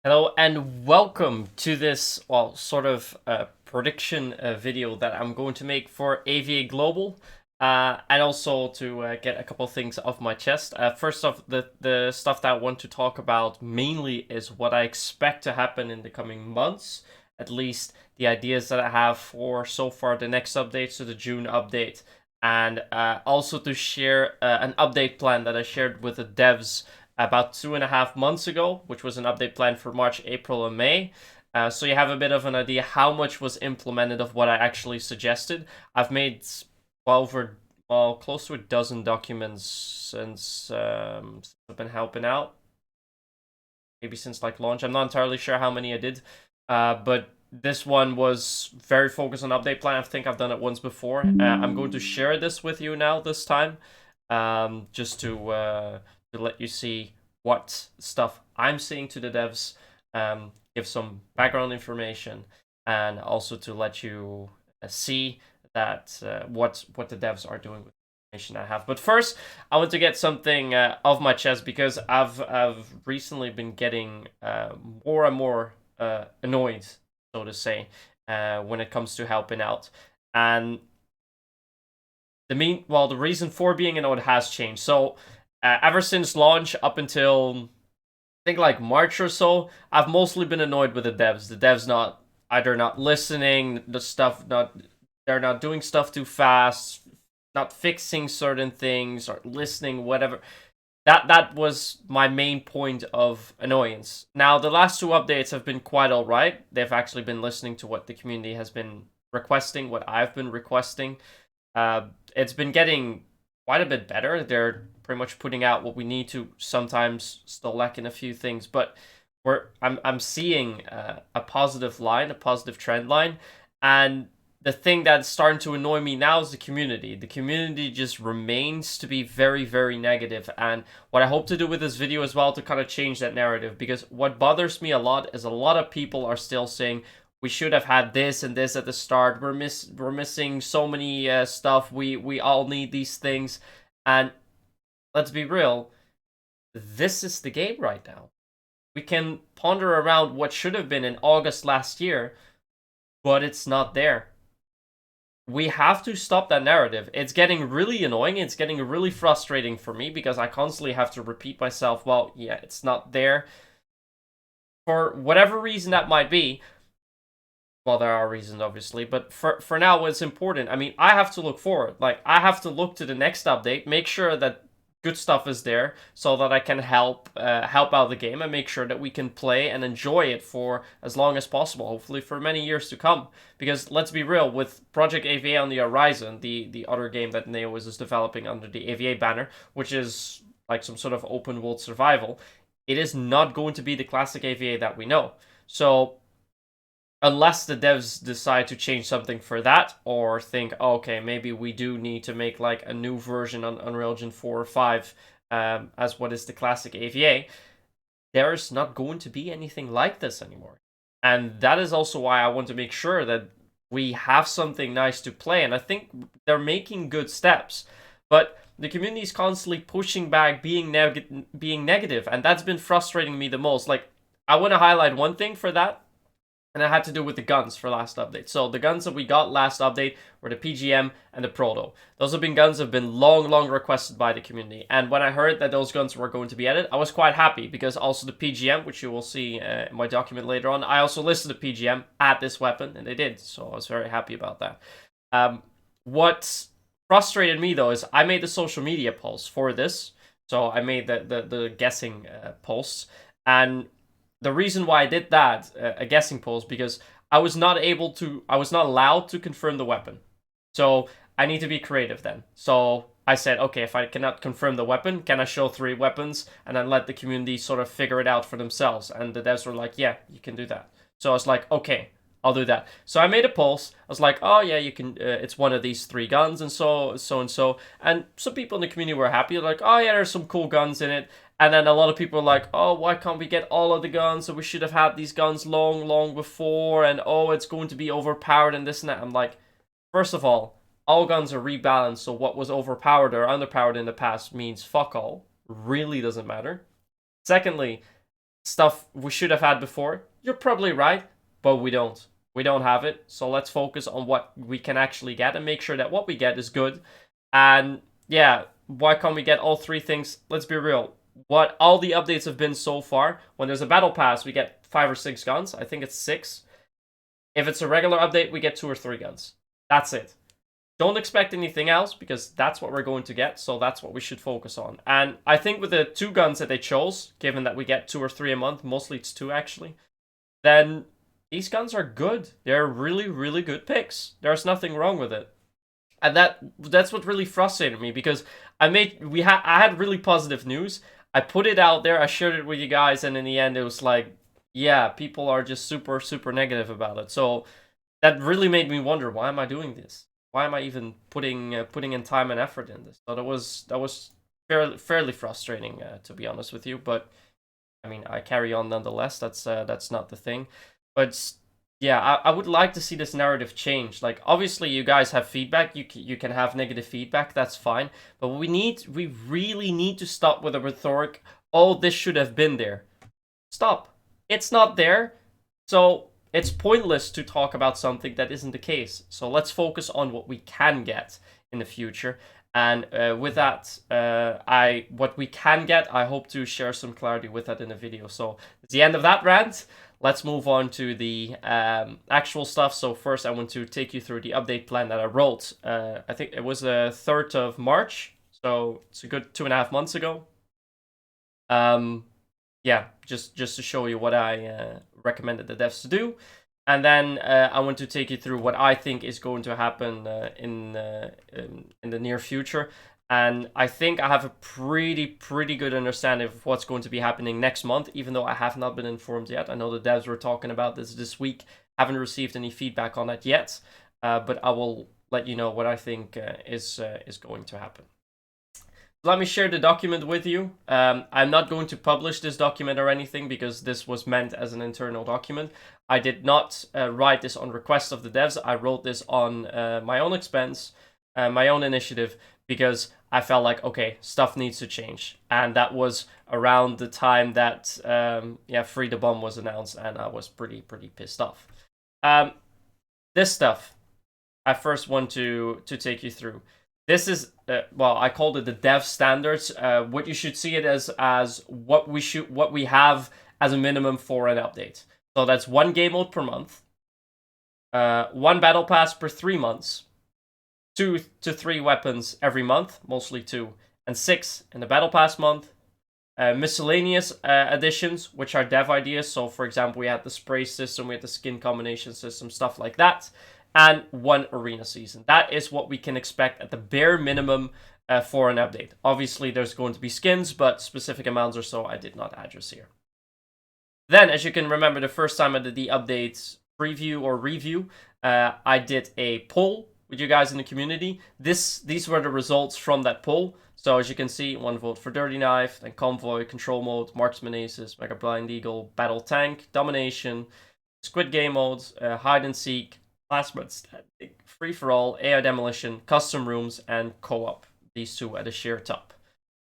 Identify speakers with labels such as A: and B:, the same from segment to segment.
A: Hello and welcome to this, well, sort of prediction video that I'm going to make for A.V.A Global, and also to get a couple things off my chest. First off, the stuff that I want to talk about mainly is what I expect to happen in the coming months, at least the ideas that I have for so far the next update, so the June update, and also to share an update plan that I shared with the devs about 2.5 months ago, which was an update plan for March, April, and May. So you have a bit of an idea how much was implemented of what I actually suggested. I've made close to a dozen documents since I've been helping out. Maybe since like launch. I'm not entirely sure how many I did, but this one was very focused on update plan. I think I've done it once before. I'm going to share this with you now this time, just to let you see what stuff I'm saying to the devs, give some background information, and also to let you see that what the devs are doing with the information I have. But first, I want to get something off my chest because I've recently been getting more and more annoyed, so to say, when it comes to helping out, and the reason for being annoyed has changed. So ever since launch up until I think like March or so, I've mostly been annoyed with the devs. The devs not either not listening, they're not doing stuff too fast, not fixing certain things or listening, whatever. That was my main point of annoyance. Now the last two updates have been quite alright. They've actually been listening to what the community has been requesting, what I've been requesting. It's been getting quite a bit better. They're pretty much putting out what we need to. Sometimes still lacking a few things, but I'm seeing a positive line, a positive trend line, and the thing that's starting to annoy me now is the community. The community just remains to be very, very negative. And what I hope to do with this video as well to kind of change that narrative, because what bothers me a lot is a lot of people are still saying we should have had this and this at the start. We're missing so many stuff. We all need these things, and let's be real. This is the game right now. We can ponder around what should have been in August last year, but it's not there. We have to stop that narrative. It's getting really annoying. It's getting really frustrating for me because I constantly have to repeat myself, well, yeah, it's not there. For whatever reason that might be, well, there are reasons, obviously, but for now, what's important, I mean, I have to look forward. Like, I have to look to the next update, make sure that good stuff is there so that I can help out the game and make sure that we can play and enjoy it for as long as possible, hopefully for many years to come. Because let's be real, with Project A.V.A on the horizon, the other game that Neowiz is developing under the A.V.A banner, which is like some sort of open world survival, it is not going to be the classic A.V.A that we know. So unless the devs decide to change something for that or think, oh, okay, maybe we do need to make like a new version on Unreal Engine 4 or 5 as what is the classic AVA, there's not going to be anything like this anymore. And that is also why I want to make sure that we have something nice to play. And I think they're making good steps. But the community is constantly pushing back, being negative, and that's been frustrating me the most. Like, I want to highlight one thing for that, and it had to do with the guns for last update. So the guns that we got last update were the PGM and the Proto. Those have been guns that have been long requested by the community. And when I heard that those guns were going to be added, I was quite happy because also the PGM, which you will see in my document later on, I also listed the PGM at this weapon, and they did. So I was very happy about that. What frustrated me though is I made the social media posts for this. So I made the guessing posts, and the reason why I did that, a guessing poll, because I was not allowed to confirm the weapon. So I need to be creative then. So I said, okay, if I cannot confirm the weapon, can I show 3 weapons and then let the community sort of figure it out for themselves? And the devs were like, yeah, you can do that. So I was like, okay, I'll do that. So I made a post. I was like, oh yeah, you can. It's one of these 3 guns, and so. And some people in the community were happy, like, oh yeah, there's some cool guns in it. And then a lot of people are like, oh, why can't we get all of the guns? So we should have had these guns long before. And oh, it's going to be overpowered and this and that. I'm like, first of all guns are rebalanced. So what was overpowered or underpowered in the past means fuck all. Really doesn't matter. Secondly, stuff we should have had before. You're probably right, but we don't. We don't have it. So let's focus on what we can actually get and make sure that what we get is good. And yeah, why can't we get all three things? Let's be real. What all the updates have been so far, when there's a battle pass, we get 5 or 6 guns. I think it's 6. If it's a regular update, we get 2 or 3 guns. That's it. Don't expect anything else because that's what we're going to get, so that's what we should focus on. And I think with the 2 guns that they chose, given that we get 2 or 3 a month, mostly it's 2 actually, then these guns are good. They're really, really good picks. There's nothing wrong with it. And that's what really frustrated me because I had really positive news. I put it out there, I shared it with you guys, and in the end it was like, yeah, people are just super, super negative about it. So that really made me wonder, why am I doing this? Why am I even putting in time and effort in this? So that was fairly frustrating, to be honest with you. But I mean, I carry on nonetheless. That's not the thing. But yeah, I would like to see this narrative change. Like, obviously, you guys have feedback. You can have negative feedback. That's fine. But we really need to stop with the rhetoric. Oh, this should have been there. Stop. It's not there. So it's pointless to talk about something that isn't the case. So let's focus on what we can get in the future. And with that, what we can get, I hope to share some clarity with that in the video. So it's the end of that rant. Let's move on to the actual stuff. So first, I want to take you through the update plan that I wrote. I think it was the 3rd of March. So it's a good 2.5 months ago. Yeah, just to show you what I recommended the devs to do. And then I want to take you through what I think is going to happen in the near future. And I think I have a pretty good understanding of what's going to be happening next month, even though I have not been informed yet. I know the devs were talking about this week. Haven't received any feedback on that yet, but I will let you know what I think is going to happen. Let me share the document with you. I'm not going to publish this document or anything because this was meant as an internal document. I did not write this on request of the devs. I wrote this on my own expense, my own initiative, because I felt like, okay, stuff needs to change. And that was around the time that, Free the Bomb was announced, and I was pretty pissed off. This stuff, I first want to take you through. This is, well, I called it the dev standards. What you should see it as what we have as a minimum for an update. So that's 1 game mode per month, 1 battle pass per 3 months, 2 to 3 weapons every month, mostly 2, and 6 in the battle pass month. Miscellaneous additions, which are dev ideas. So, for example, we had the spray system, we had the skin combination system, stuff like that. And 1 arena season. That is what we can expect at the bare minimum for an update. Obviously, there's going to be skins, but specific amounts or so I did not address here. Then, as you can remember, the first time I did the updates preview or review, I did a poll with you guys in the community. These were the results from that poll. So as you can see, 1 vote for Dirty Knife, then Convoy, Control Mode, Marksman Aces, Mega Blind Eagle, Battle Tank, Domination, Squid Game Modes, Hide and Seek, Last but standing, Free for All, AI Demolition, Custom Rooms, and Co-op. These 2 at the sheer top.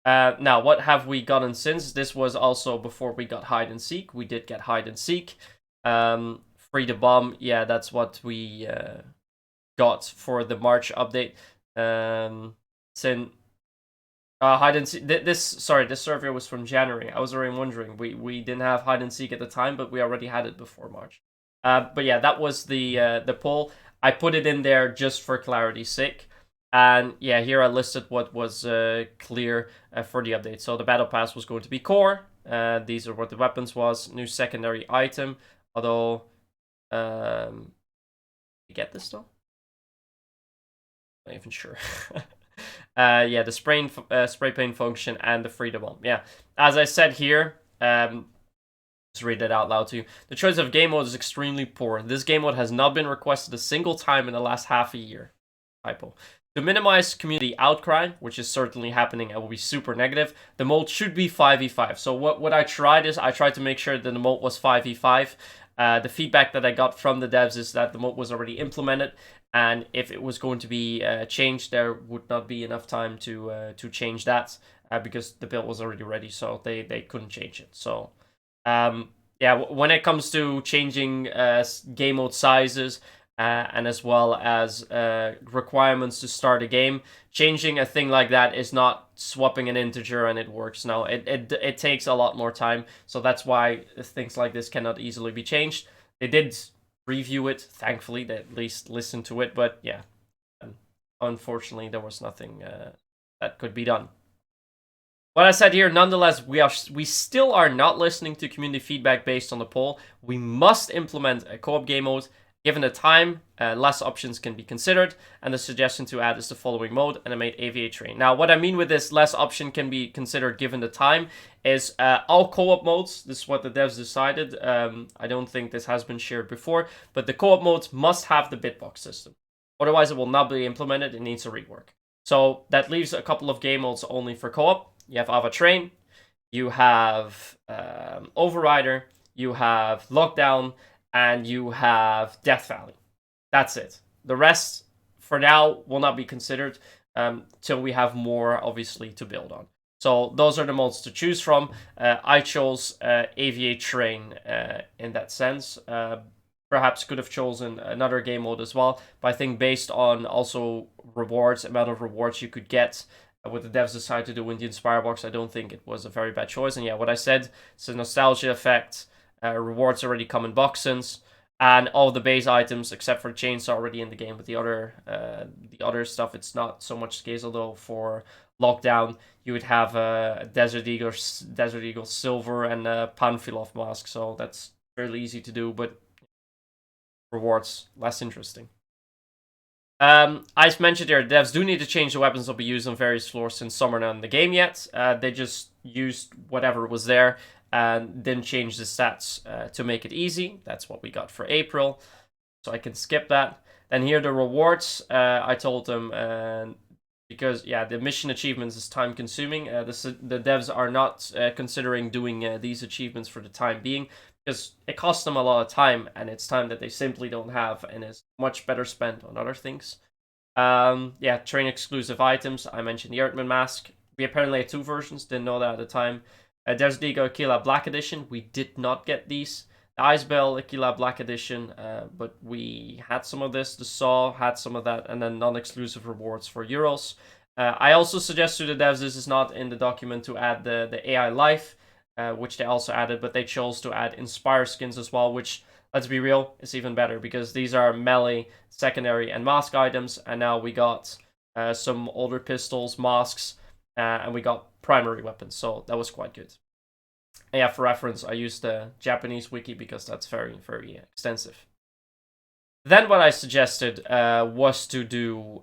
A: Now, what have we gotten since? This was also before we got Hide and Seek. We did get Hide and Seek. Free the Bomb, yeah, that's what we got for the March update. Hide and Seek. This survey was from January. I was already wondering. We didn't have Hide and Seek at the time, but we already had it before March. But yeah, that was the poll. I put it in there just for clarity's sake. And yeah, here I listed what was clear for the update. So the battle pass was going to be core. These are what the weapons was. New secondary item. Although, you get this though? Not even sure. Yeah, the spray paint function and the Free the Bomb. Yeah, as I said here, read it out loud to you. The choice of game mode is extremely poor. This game mode has not been requested a single time in the last half a year. Typo. To minimize community outcry, which is certainly happening and will be super negative, the mode should be 5v5. So what I tried is, I tried to make sure that the mode was 5v5. The feedback that I got from the devs is that the mode was already implemented, and if it was going to be changed, there would not be enough time to change that, because the build was already ready, so they couldn't change it. So Yeah, when it comes to changing game mode sizes and as well as requirements to start a game, changing a thing like that is not swapping an integer and it works. No, it takes a lot more time. So that's why things like this cannot easily be changed. They did review it, thankfully. They at least listened to it, but yeah, unfortunately, there was nothing that could be done. What I said here, nonetheless, we still are not listening to community feedback based on the poll. We must implement a co-op game mode. Given the time, less options can be considered, and the suggestion to add is the following mode, and I made A.V.A train. Now, what I mean with this less option can be considered given the time is all co-op modes. This is what the devs decided. I don't think this has been shared before, but the co-op modes must have the bitbox system. Otherwise, it will not be implemented. It needs a rework. So that leaves a couple of game modes only for co-op. You have A.V.A Train, you have Overrider, you have Lockdown, and you have Death Valley. That's it. The rest, for now, will not be considered till we have more, obviously, to build on. So those are the modes to choose from. I chose A.V.A Train in that sense. Perhaps could have chosen another game mode as well, but I think based on also rewards, amount of rewards you could get, what the devs decided to do in the Inspire box, I don't think it was a very bad choice. And yeah, what I said, it's a nostalgia effect. Rewards already come in boxes, and all the base items except for chains are already in the game. But the other stuff, it's not so much the case. Although for Lockdown, you would have a Desert Eagle Silver and a Panfilov mask, so that's fairly easy to do. But rewards less interesting. As mentioned here, devs do need to change the weapons that will be used on various floors since some are not in the game yet. They just used whatever was there and didn't change the stats to make it easy. That's what we got for April, so I can skip that. Then here the rewards. I told them because yeah, the mission achievements is time consuming. The devs are not considering doing these achievements for the time being, because it costs them a lot of time, and it's time that they simply don't have, and is much better spent on other things. Yeah, train exclusive items. I mentioned the Earthman mask. We apparently had two versions, didn't know that at the time. There's the Aquila Black Edition. We did not get these. The Ice Bell Aquila Black Edition, but we had some of this. The Saw had some of that, and then non-exclusive rewards for Euros. I also suggest to the devs, this is not in the document, to add the AI Life, which they also added, but they chose to add Inspire skins as well, which, let's be real, is even better, because these are melee, secondary, and mask items, and now we got some older pistols, masks, and we got primary weapons, so that was quite good. And yeah, for reference, I used the Japanese wiki because that's very, very extensive. Then what I suggested was to do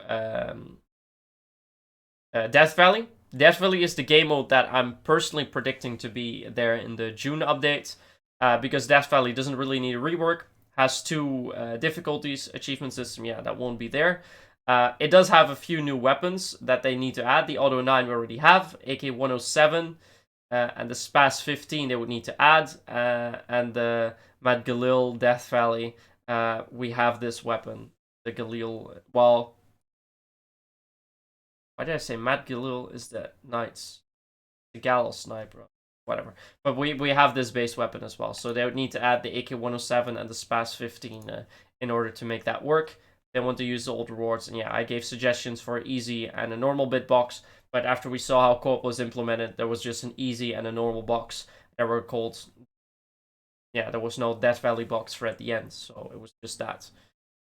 A: Death Valley. Death Valley is the game mode that I'm personally predicting to be there in the June update, because Death Valley doesn't really need a rework, has two difficulties, achievement system, yeah, that won't be there. It does have a few new weapons that they need to add. The Auto 9 we already have, AK-107, and the Spas 15 they would need to add, and the Mad Galil Death Valley, we have this weapon, the Galil, well, why did I say Mad Galil is the Knights, the Galil Sniper, whatever. But we have this base weapon as well, so they would need to add the AK-107 and the Spas 15 in order to make that work. They want to use the old rewards, and yeah, I gave suggestions for easy and a normal bit box, but after we saw how co-op was implemented, there was just an easy and a normal box that were called, yeah, there was no Death Valley box for at the end, so it was just that.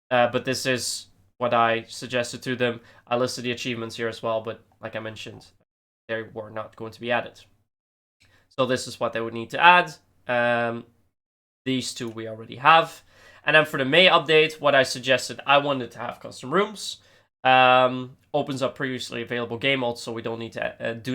A: But this is what I suggested to them. I listed the achievements here as well, but like I mentioned, they were not going to be added. So this is what they would need to add. These two we already have. And then for the May update, what I suggested, I wanted to have custom rooms. Opens up previously available game modes, so we do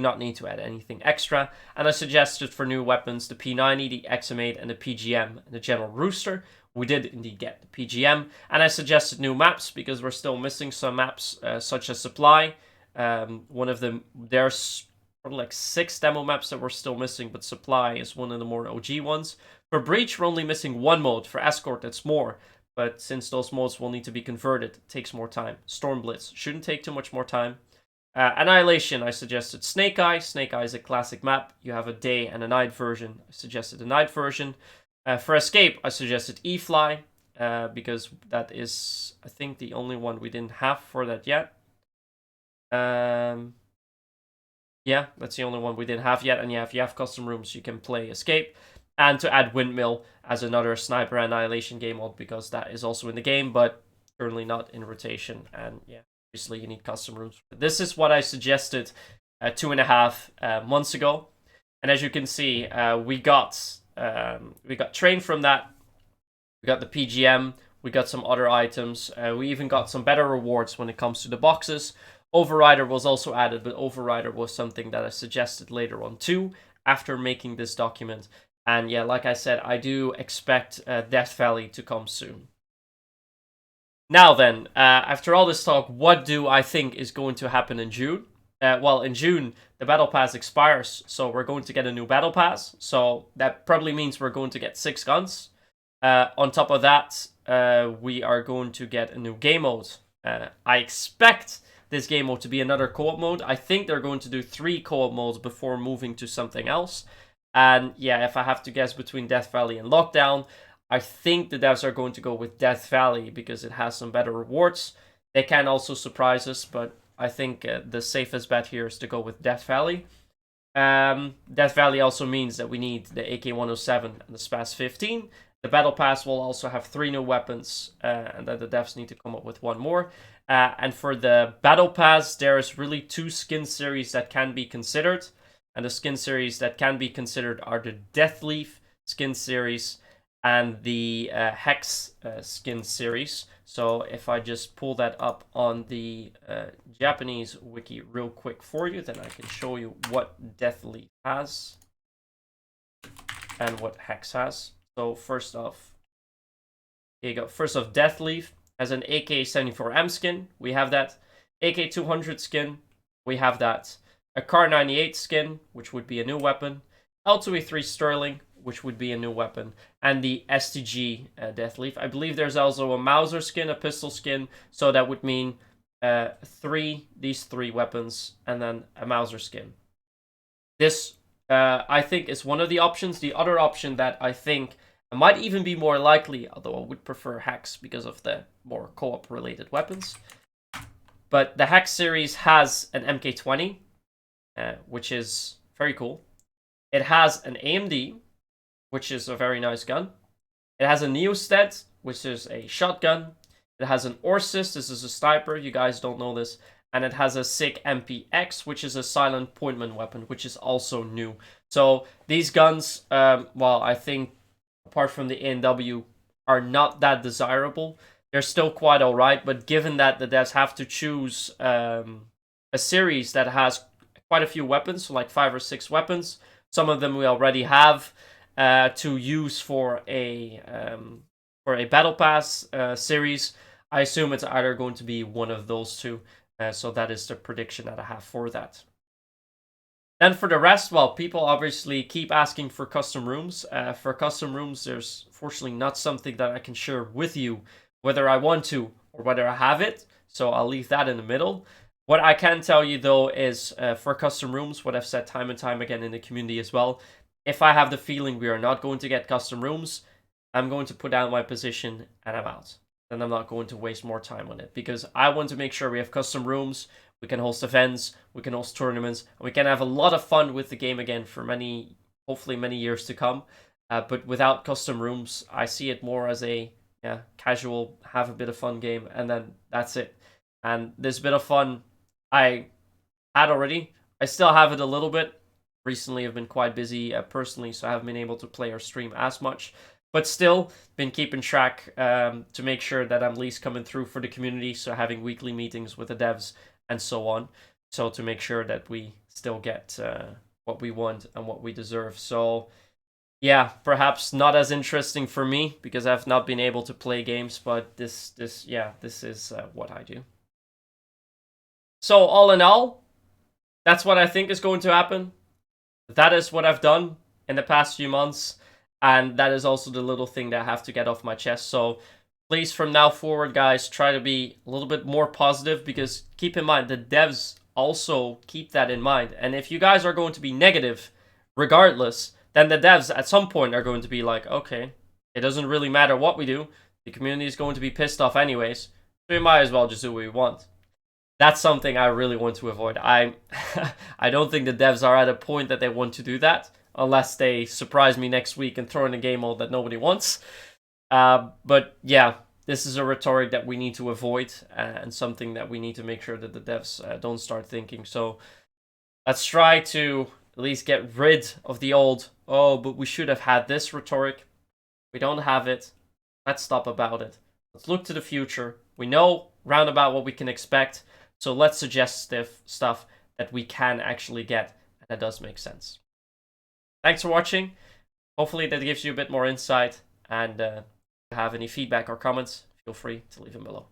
A: not need to add anything extra. And I suggested for new weapons the P90, the XM8, and the PGM, and the General Rooster. We did indeed get the PGM. And I suggested new maps, because we're still missing some maps, such as Supply. One of them, there's probably like 6 demo maps that we're still missing, but Supply is one of the more OG ones. For Breach, we're only missing one mode. For Escort, that's more. But since those modes will need to be converted, it takes more time. Storm Blitz shouldn't take too much more time. Annihilation, I suggested Snake Eye. Snake Eye is a classic map. You have a day and a night version. I suggested a night version. For Escape, I suggested E-Fly, because that is, I think, the only one we didn't have for that yet. Yeah, that's the only one we didn't have yet. And yeah, if you have custom rooms, you can play Escape. And to add Windmill as another Sniper Annihilation game mode, because that is also in the game, but currently not in rotation. And yeah, obviously you need custom rooms. This is what I suggested 2.5 months ago. And as you can see, we got train from that. We got the PGM. We got some other items. We even got some better rewards when it comes to the boxes. Overrider was also added, but Overrider was something that I suggested later on too, after making this document. And yeah, like I said, I do expect Death Valley to come soon. Now then, after all this talk, what do I think is going to happen in June? Well, in June, the Battle Pass expires, so we're going to get a new Battle Pass. So that probably means we're going to get 6 guns. On top of that, we are going to get a new game mode. I expect this game mode to be another co-op mode. I think they're going to do 3 co-op modes before moving to something else. And yeah, if I have to guess between Death Valley and Lockdown, I think the devs are going to go with Death Valley because it has some better rewards. They can also surprise us, but I think the safest bet here is to go with Death Valley. Death Valley also means that we need the AK-107 and the SPAS-15. The Battle Pass will also have 3 new weapons, and then the devs need to come up with 1 more. And for the Battle Pass, there is really 2 skin series that can be considered. And the skin series that can be considered are the Deathleaf skin series and the Hex skin series. So if I just pull that up on the Japanese wiki real quick for you, then I can show you what Deathleaf has and what Hex has. So first off, here you go. First off, Deathleaf has an AK-74M skin. We have that. AK-200 skin. We have that. A Kar-98 skin, which would be a new weapon. L2A3 Sterling, which would be a new weapon. And the STG Deathleaf. I believe there's also a Mauser skin, a pistol skin. So that would mean these 3 weapons, and then a Mauser skin. This, I think, is one of the options. The other option that I think might even be more likely, although I would prefer Hex because of the more co-op related weapons. But the Hex series has an MK20, which is very cool. It has an AMD, which is a very nice gun. It has a Neosted, which is a shotgun. It has an Orsis, this is a sniper, you guys don't know this. And it has a SIG MPX, which is a silent pointman weapon, which is also new. So these guns, well, I think apart from the ANW, are not that desirable. They're still quite alright, but given that the devs have to choose a series that has quite a few weapons, so like 5 or 6 weapons, some of them we already have to use for a Battle Pass series, I assume it's either going to be one of those 2. So that is the prediction that I have for that. Then for the rest, well, people obviously keep asking for custom rooms. For custom rooms, there's fortunately not something that I can share with you, whether I want to or whether I have it. So I'll leave that in the middle. What I can tell you though is for custom rooms, what I've said time and time again in the community as well, if I have the feeling we are not going to get custom rooms, I'm going to put down my position and I'm out. Then I'm not going to waste more time on it because I want to make sure we have custom rooms. We can host events, we can host tournaments, and we can have a lot of fun with the game again for many, hopefully many years to come. But without custom rooms, I see it more as a casual, have a bit of fun game, and then that's it. And this bit of fun I had already. I still have it a little bit. Recently, I've been quite busy personally, so I haven't been able to play or stream as much. But still, been keeping track to make sure that I'm at least coming through for the community, so having weekly meetings with the devs and so on, so to make sure that we still get what we want and what we deserve. So yeah, perhaps not as interesting for me because I've not been able to play games, but this is what I do. So all in all, that's what I think is going to happen. That is what I've done in the past few months, and that is also the little thing that I have to get off my chest. So please, from now forward, guys, try to be a little bit more positive, because keep in mind, the devs also keep that in mind. And if you guys are going to be negative regardless, then the devs at some point are going to be like, okay, it doesn't really matter what we do. The community is going to be pissed off anyways, so we might as well just do what we want. That's something I really want to avoid. I don't think the devs are at a point that they want to do that, unless they surprise me next week and throw in a game mode that nobody wants. But yeah, this is a rhetoric that we need to avoid, and something that we need to make sure that the devs don't start thinking. So let's try to at least get rid of the old, oh, but we should have had this rhetoric. We don't have it. Let's stop about it. Let's look to the future. We know roundabout what we can expect. So let's suggest stuff that we can actually get, and that does make sense. Thanks for watching. Hopefully that gives you a bit more insight, and if you have any feedback or comments, feel free to leave them below.